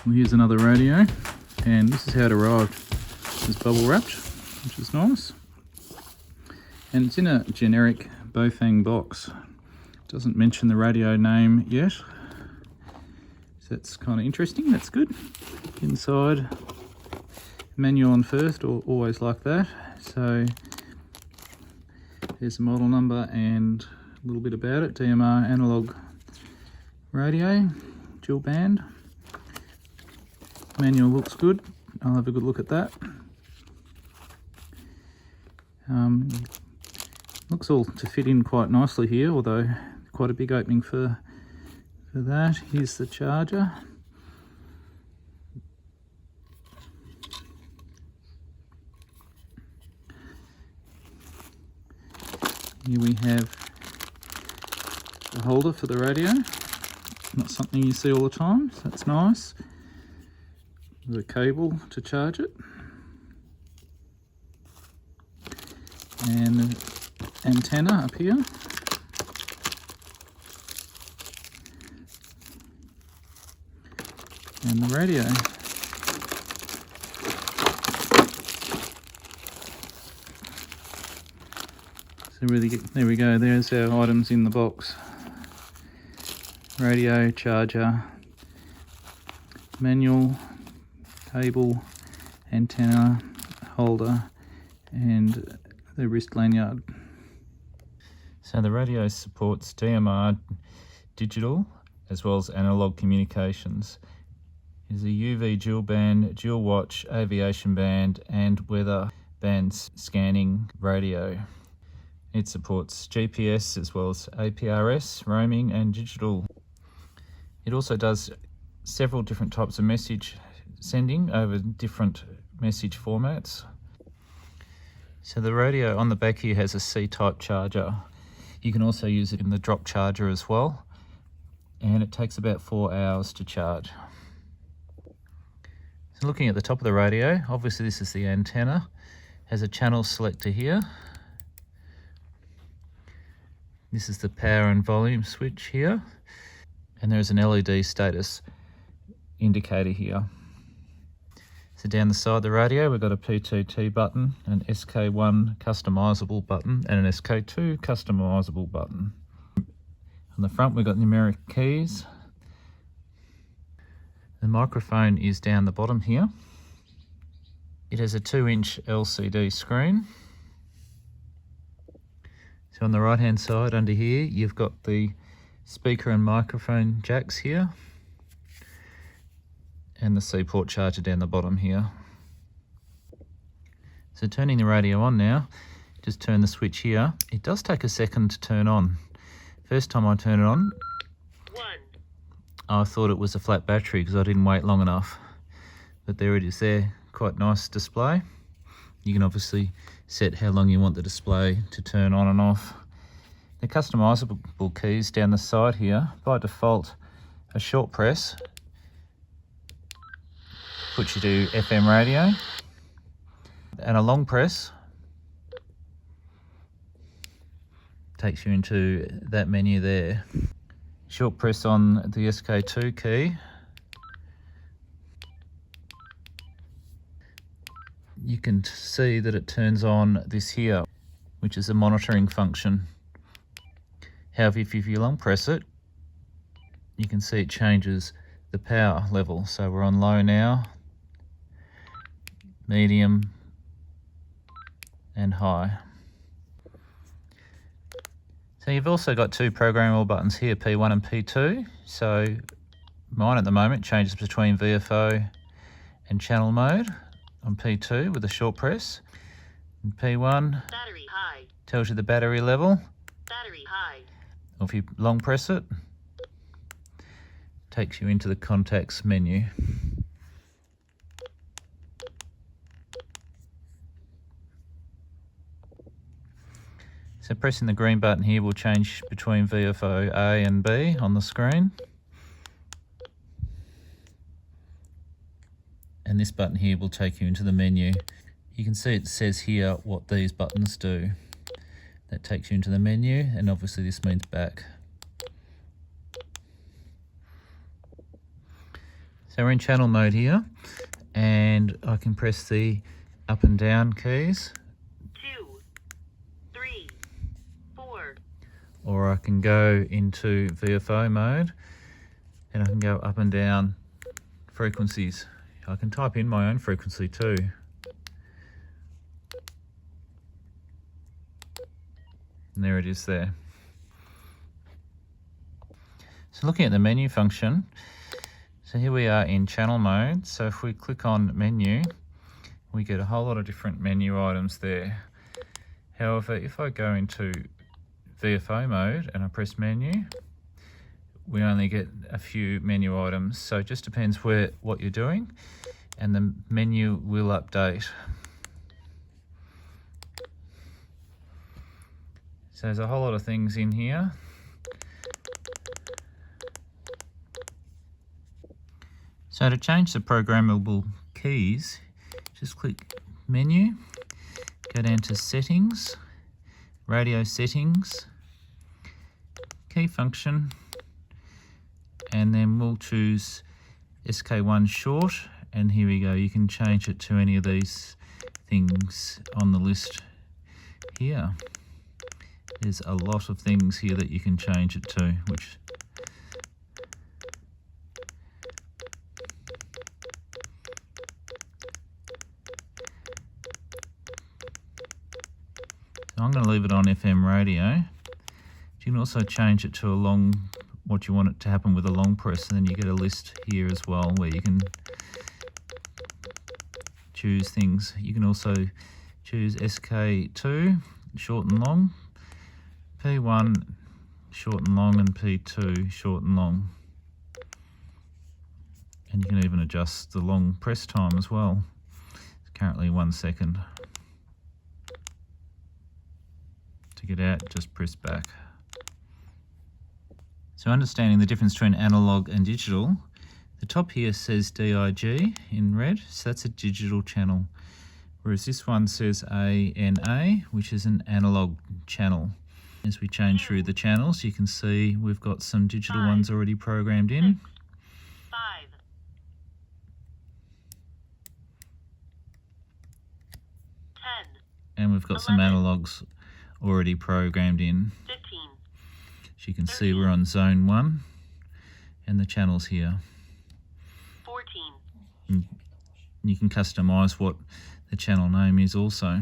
Well, here's another radio, and this is how it arrived. It's bubble wrapped, which is nice. And it's in a generic Baofeng box. It doesn't mention the radio name yet. So that's kind of interesting, that's good. Inside, manual on first, always like that. So there's the model number and a little bit about it. DMR analog radio, dual band. Manual looks good. I'll have a good look at that. Looks all to fit in quite nicely here, although quite a big opening for that. Here's the charger. Here we have a holder for the radio. Not something you see all the time, so that's nice. With a cable to charge it. And the antenna up here. And the radio. So really, there we go, there's our items in the box. Radio, charger, manual, cable, antenna, holder, and the wrist lanyard. So the radio supports DMR digital as well as analog communications. It is a UV dual band, dual watch, aviation band and weather band scanning radio. It supports GPS as well as APRS, roaming and digital. It also does several different types of message sending over different message formats. So the radio on the back here has a C-type charger. You can also use it in the drop charger as well, and it takes about 4 hours to charge. So looking at the top of the radio, obviously this is the antenna. It has a channel selector here. This is the power and volume switch here, and there's an LED status indicator here. So down the side of the radio we've got a PTT button, an SK1 customisable button and an SK2 customisable button. On the front we've got numeric keys. The microphone is down the bottom here. It has a 2-inch LCD screen. So on the right hand side under here you've got the speaker and microphone jacks here, and the C-port charger down the bottom here. So turning the radio on now, just turn the switch here. It does take a second to turn on. First time I turn it on, I thought it was a flat battery because I didn't wait long enough. But there it is there, quite nice display. You can obviously set how long you want the display to turn on and off. The customizable keys down the side here, by default, a short press puts you to FM radio, and a long press takes you into that menu there. Short press on the SK2 key, you can see that it turns on this here, which is a monitoring function. However, if you long press it, you can see it changes the power level. So we're on low now, medium and high. So you've also got 2 programmable buttons here, P1 and P2. So mine at the moment changes between VFO and channel mode on P2 with a short press. And P1 battery high tells you the battery level. Battery high. Or if you long press it, takes you into the contacts menu. So pressing the green button here will change between VFO A and B on the screen. And this button here will take you into the menu. You can see it says here what these buttons do. That takes you into the menu, and obviously this means back. So we're in channel mode here, and I can press the up and down keys. 2, 3, 4. Or I can go into VFO mode and I can go up and down frequencies. I can type in my own frequency too. And there it is there. So looking at the menu function, so here we are in channel mode. So if we click on menu, we get a whole lot of different menu items there. However, if I go into VFO mode and I press menu, we only get a few menu items. So it just depends what you're doing, and the menu will update. So there's a whole lot of things in here. So to change the programmable keys, just click menu, go down to settings, radio settings, key function, and then we'll choose SK1 short, and here we go. You can change it to any of these things on the list here. There's a lot of things here that you can change it to, which so I'm going to leave it on FM radio. You can also change it to a long, what you want it to happen with a long press, and then you get a list here as well where you can choose things. You can also choose SK2, short and long, P1, short and long, and P2, short and long. And you can even adjust the long press time as well. It's currently 1 second. To get out, just press back. So understanding the difference between analog and digital, the top here says DIG in red, so that's a digital channel. Whereas this one says ANA, which is an analog channel. As we change through the channels, you can see we've got some digital ones already programmed in. 5. And we've got some analogs already programmed in. 15. As you can see, we're on zone 1, and the channel's here. 14. And you can customize what the channel name is also.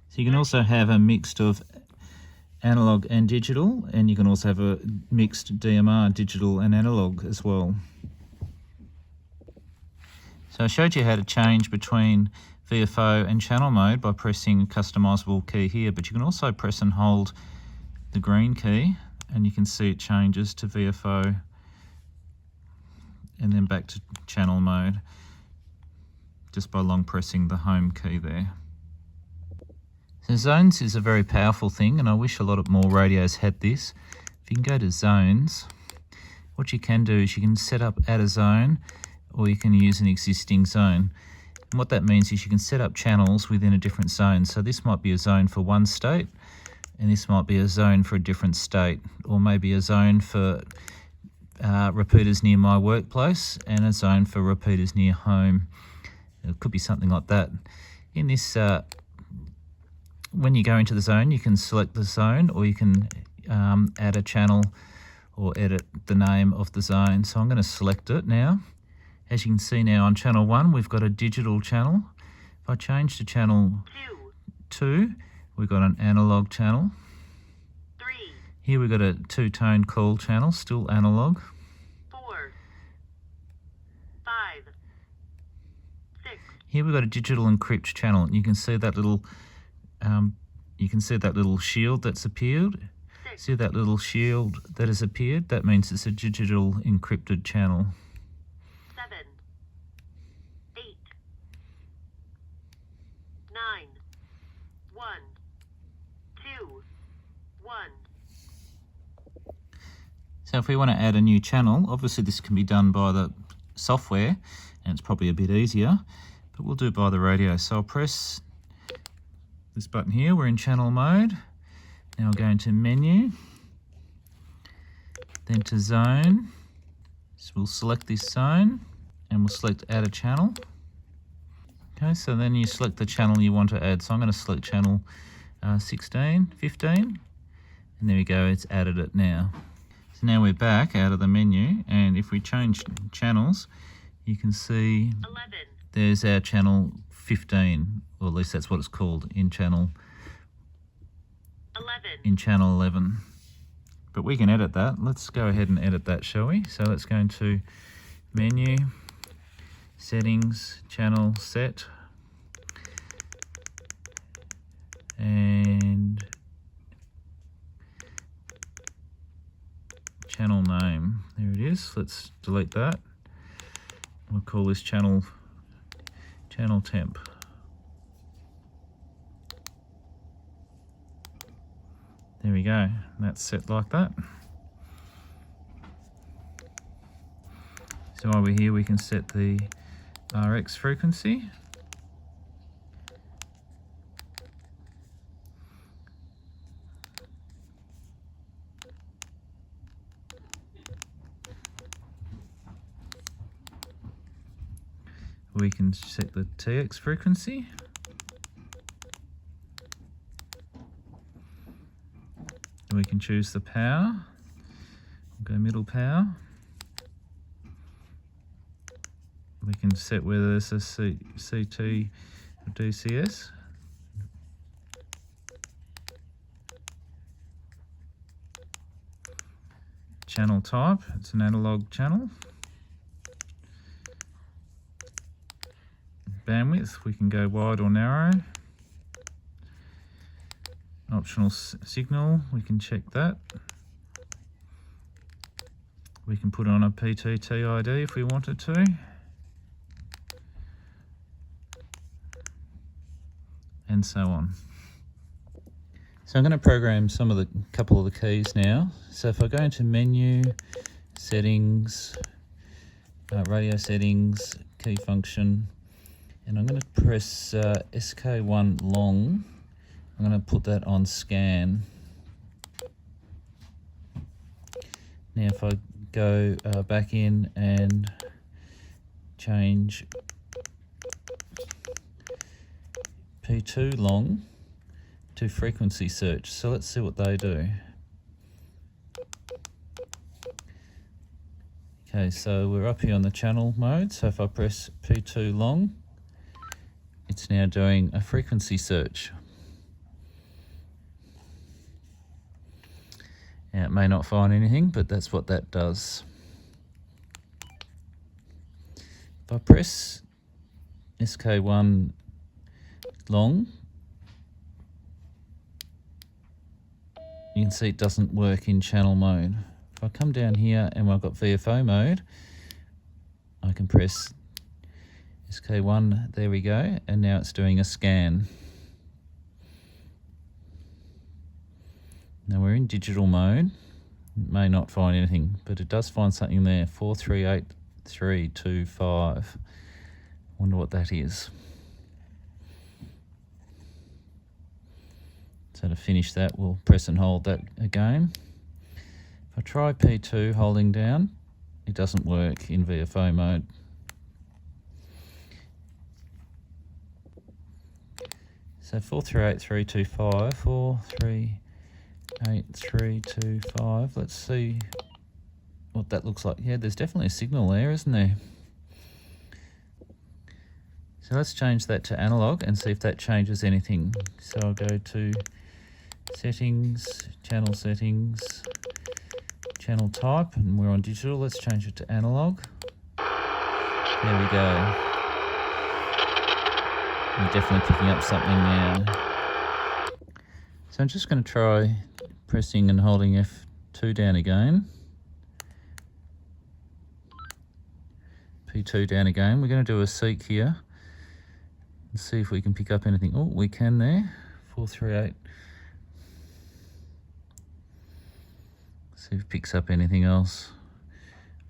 So you can also have a mix of analog and digital, and you can also have a mixed DMR, digital and analog as well. So I showed you how to change between VFO and channel mode by pressing customizable key here, but you can also press and hold the green key and you can see it changes to VFO and then back to channel mode just by long pressing the home key there. So zones is a very powerful thing, and I wish a lot more radios had this. If you can go to zones, what you can do is you can set up add a zone, or you can use an existing zone. And what that means is you can set up channels within a different zone. So this might be a zone for one state, and this might be a zone for a different state, or maybe a zone for repeaters near my workplace and a zone for repeaters near home. It could be something like that. In this when you go into the zone, you can select the zone, or you can add a channel or edit the name of the zone. So I'm going to select it now. As you can see now on channel 1, we've got a digital channel. If I change to channel 2, we've got an analog channel. 3. Here we've got a two-tone call channel, still analog. 4. 5. 6. Here we've got a digital encrypt channel, and you can see that little shield that's appeared. 6. See that little shield that has appeared? That means it's a digital encrypted channel. 7. 8. 9. 1. 2. 1. So if we want to add a new channel, obviously this can be done by the software, and it's probably a bit easier, but we'll do it by the radio. So I'll press this button here. We're in channel mode. Now I'll go into menu, then to zone, So we'll select this zone and we'll select add a channel. Okay, so then you select the channel you want to add. So I'm going to select channel 16, 15, and there we go, it's added it now. So now we're back out of the menu, and if we change channels, you can see 11. There's our channel 15, or at least that's what it's called in channel 11. But we can edit that. Let's go ahead and edit that, shall we? So let's go into menu, settings, channel set, and channel name. There it is. Let's delete that. We'll call this channel temp. There we go. That's set like that. So while we're here, we can set the RX frequency. We can set the TX frequency. We can choose the power. We'll go middle power. We can set whether it's a CT or DCS. Channel type, it's an analog channel. Bandwidth, we can go wide or narrow. Optional signal, we can check that. We can put on a PTT ID if we wanted to. And so on. So I'm going to program couple of the keys now. So if I go into menu, settings, radio settings, key function, and I'm going to press SK1 long. I'm going to put that on scan. Now if I go back in and change P2 long to frequency search. So let's see what they do. Okay, so we're up here on the channel mode. So if I press P2 long, it's now doing a frequency search. Now it may not find anything, but that's what that does. If I press SK1 long, you can see it doesn't work in channel mode. If I come down here and I've got VFO mode, I can press SK1, there we go, and now it's doing a scan. Now we're in digital mode, it may not find anything, but it does find something there, 438325. Wonder what that is. So to finish that, we'll press and hold that again. If I try P2 holding down, it doesn't work in VFO mode. So 438325, 438325, let's see what that looks like. Yeah, there's definitely a signal there, isn't there? So let's change that to analog and see if that changes anything. So I'll go to settings, channel type, and we're on digital. Let's change it to analog. There we go. We're definitely picking up something now. So I'm just going to try pressing and holding F2 down again. P2 down again. We're going to do a seek here and see if we can pick up anything. Oh, we can there. 438. See if it picks up anything else.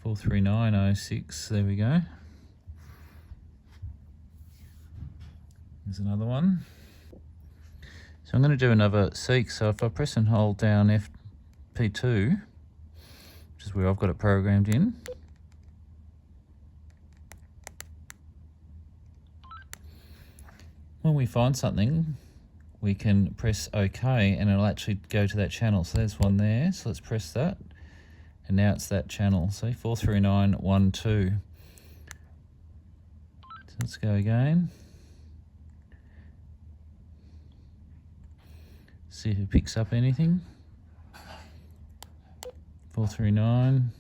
43906. There we go. There's another one. So I'm going to do another seek. So if I press and hold down P2, which is where I've got it programmed in, When we find something, we can press OK and it'll actually go to that channel. So there's one there, so let's press that. And now it's that channel, see, 43912. So let's go again. See if it picks up anything. 439.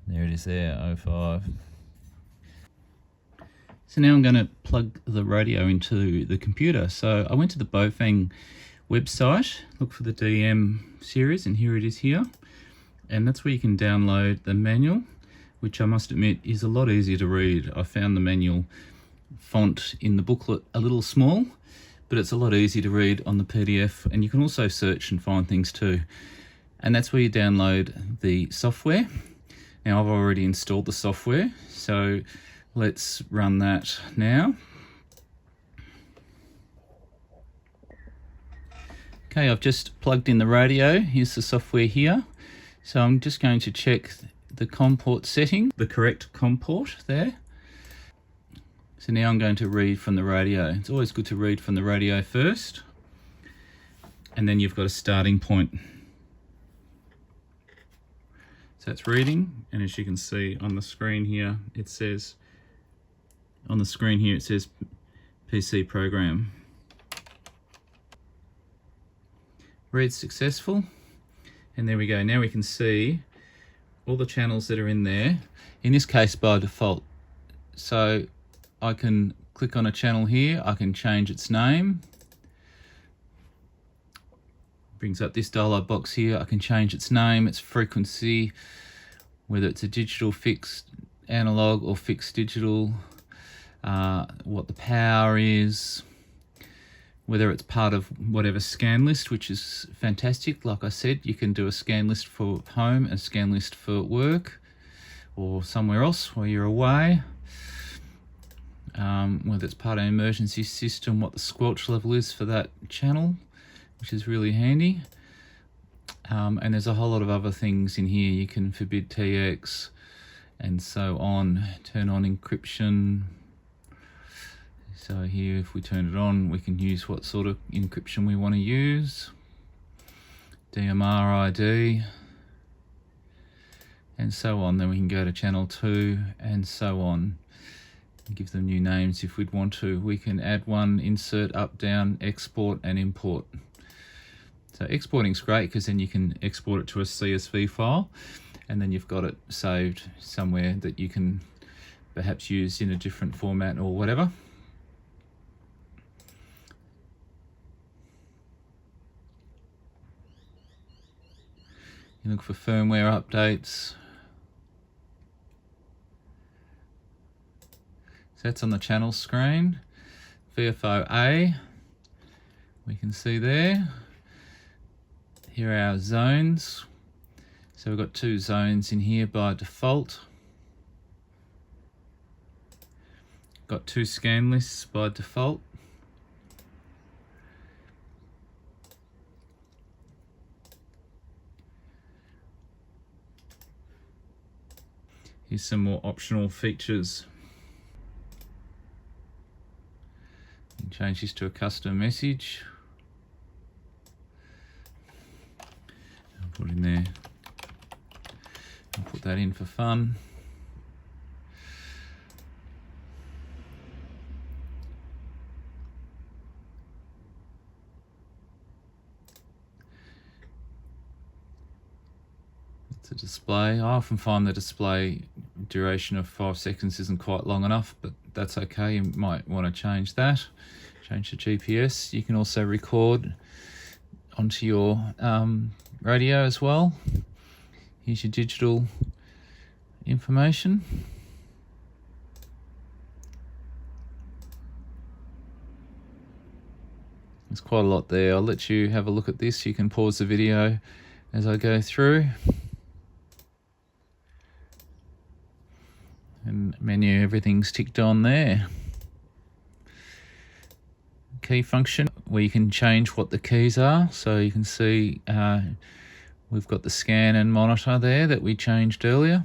There it is there, 05. So now I'm going to plug the radio into the computer. So I went to the Baofeng website, look for the DM series, and here it is here. And that's where you can download the manual, which I must admit is a lot easier to read. I found the manual font in the booklet a little small, but it's a lot easier to read on the PDF, and you can also search and find things too. And that's where you download the software. Now I've already installed the software, so let's run that now. Okay, I've just plugged in the radio. Here's the software here. So I'm just going to check the COM port setting, the correct COM port there. So now I'm going to read from the radio. It's always good to read from the radio first, and then you've got a starting point. So it's reading, and as you can see on the screen here, it says, PC program. Read successful. And there we go. Now we can see all the channels that are in there, in this case by default. So I can click on a channel here, I can change its name. Brings up this dialog box here. I can change its name, its frequency, whether it's a digital fixed analog or fixed digital, what the power is, whether it's part of whatever scan list, which is fantastic. Like I said, you can do a scan list for home, a scan list for work, or somewhere else while you're away. Whether it's part of an emergency system, what the squelch level is for that channel, which is really handy. And there's a whole lot of other things in here. You can forbid TX and so on, turn on encryption. So here, if we turn it on, we can use what sort of encryption we want to use. DMR ID, and so on. Then we can go to channel 2 and so on. Give them new names if we'd want to. We can add one, insert, up, down, export and import. So exporting is great because then you can export it to a CSV file, and then you've got it saved somewhere that you can perhaps use in a different format or whatever. You look for firmware updates. So that's on the channel screen. VFO A, we can see there. Here are our zones. So we've got 2 zones in here by default. Got 2 scan lists by default. Here's some more optional features. You can change this to a custom message. I'll put in there. I'll put that in for fun. It's a display. I often find the display duration of 5 seconds isn't quite long enough, but that's okay. You might want to change that. Change the GPS. You can also record onto your radio as well. Here's your digital information. There's quite a lot there. I'll let you have a look at this. You can pause the video as I go through. And menu, everything's ticked on there. Key function, where you can change what the keys are. So you can see we've got the scan and monitor there that we changed earlier.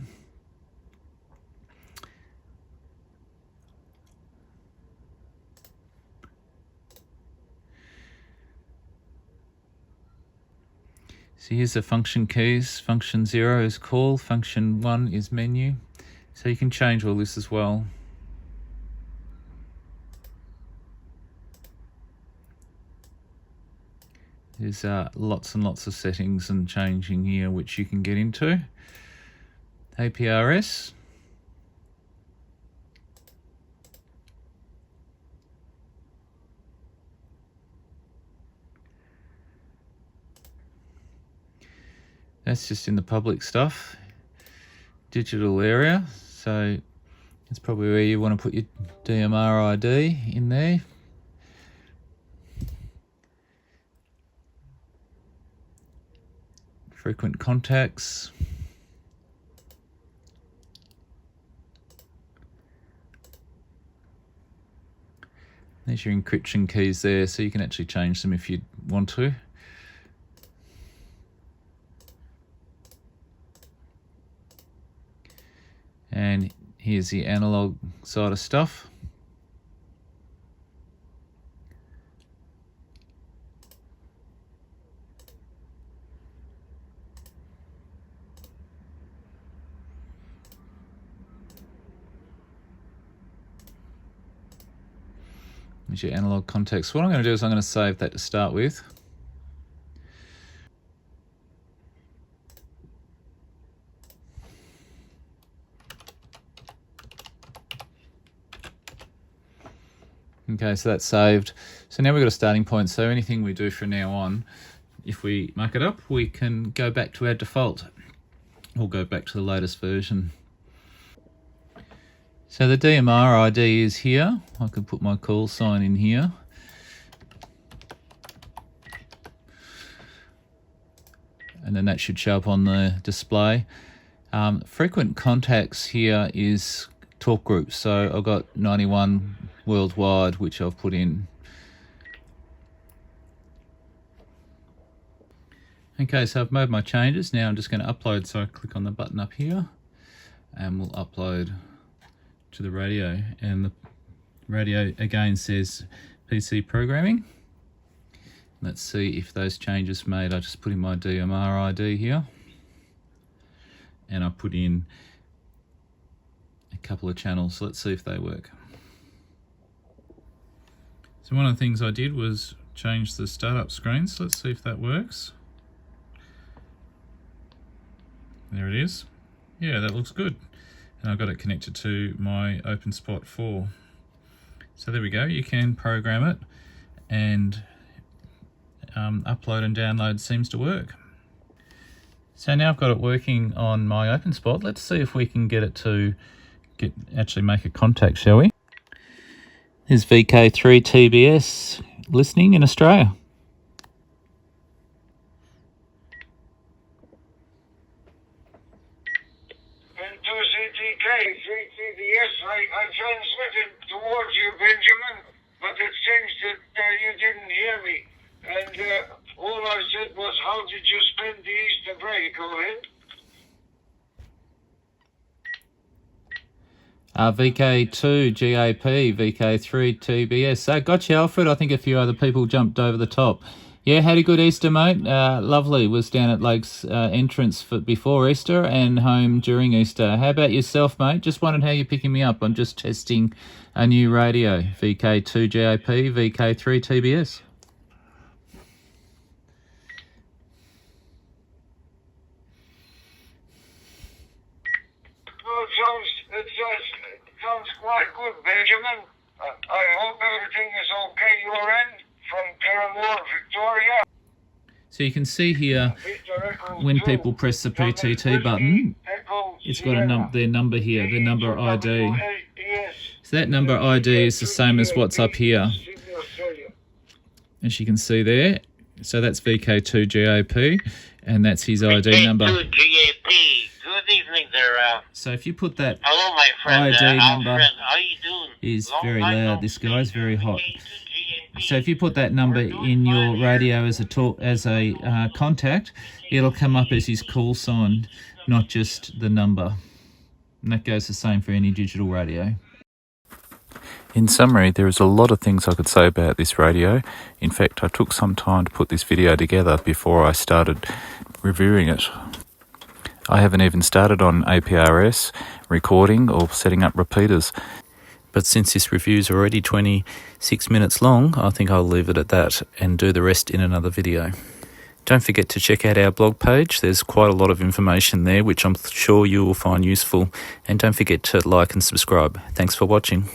So here's the function keys. Function 0 is call, function 1 is menu. So you can change all this as well. There's lots and lots of settings and changing here which you can get into. APRS. That's just in the public stuff. Digital area, so that's probably where you want to put your DMR ID in there. Frequent contacts. There's your encryption keys there, so you can actually change them if you want to. And here's the analog side of stuff. There's your analog contacts. What I'm going to do is I'm going to save that to start with. Okay, so that's saved. So now we've got a starting point. So anything we do from now on, if we muck it up, we can go back to our default or go back to the latest version. So the DMR ID is here. I could put my call sign in here. And then that should show up on the display. Frequent contacts here is talk groups. So I've got 91 worldwide, which I've put in. Okay, so I've made my changes. Now I'm just going to upload. So I click on the button up here and we'll upload to the radio. And the radio again says PC programming. Let's see if those changes made. I just put in my DMR ID here and I put in a couple of channels. So let's see if they work. So one of the things I did was change the startup screen. So let's see if that works. There it is. Yeah, that looks good. And I've got it connected to my OpenSpot 4. So there we go. You can program it and upload and download seems to work. So now I've got it working on my OpenSpot. Let's see if we can get it to actually make a contact, shall we? There's VK3 TBS listening in Australia. And to VK3 TBS, I transmitted towards you, Benjamin, but it seems that you didn't hear me. And all I said was, how did you spend the Easter break? Go ahead. VK2 GAP, VK3 TBS. Gotcha, Alfred. I think a few other people jumped over the top. Yeah, had a good Easter, mate. Lovely. Was down at Lake's entrance before Easter and home during Easter. How about yourself, mate? Just wondered how you're picking me up. I'm just testing a new radio. VK2 GAP, VK3 TBS. Sounds quite good, Benjamin. I hope everything is okay your end from Paramore, Victoria. So you can see here, when people press the PTT button, it's got their number here, their number ID. So that number ID is the same as what's up here, as you can see there. So that's VK2 GAP, and that's his ID number. VK2 GAP. Good evening there. So if you put that hello, my friend. ID number, Alfred, how you doing? is Long very time loud. no This guy's see. very hot. VK2 So if you put that number in your radio as a contact, it'll come up as his call sign, not just the number. And that goes the same for any digital radio. In summary, there is a lot of things I could say about this radio. In fact, I took some time to put this video together before I started reviewing it. I haven't even started on APRS, recording or setting up repeaters. But since this review is already 26 minutes long, I think I'll leave it at that and do the rest in another video. Don't forget to check out our blog page. There's quite a lot of information there, which I'm sure you will find useful. And don't forget to like and subscribe. Thanks for watching.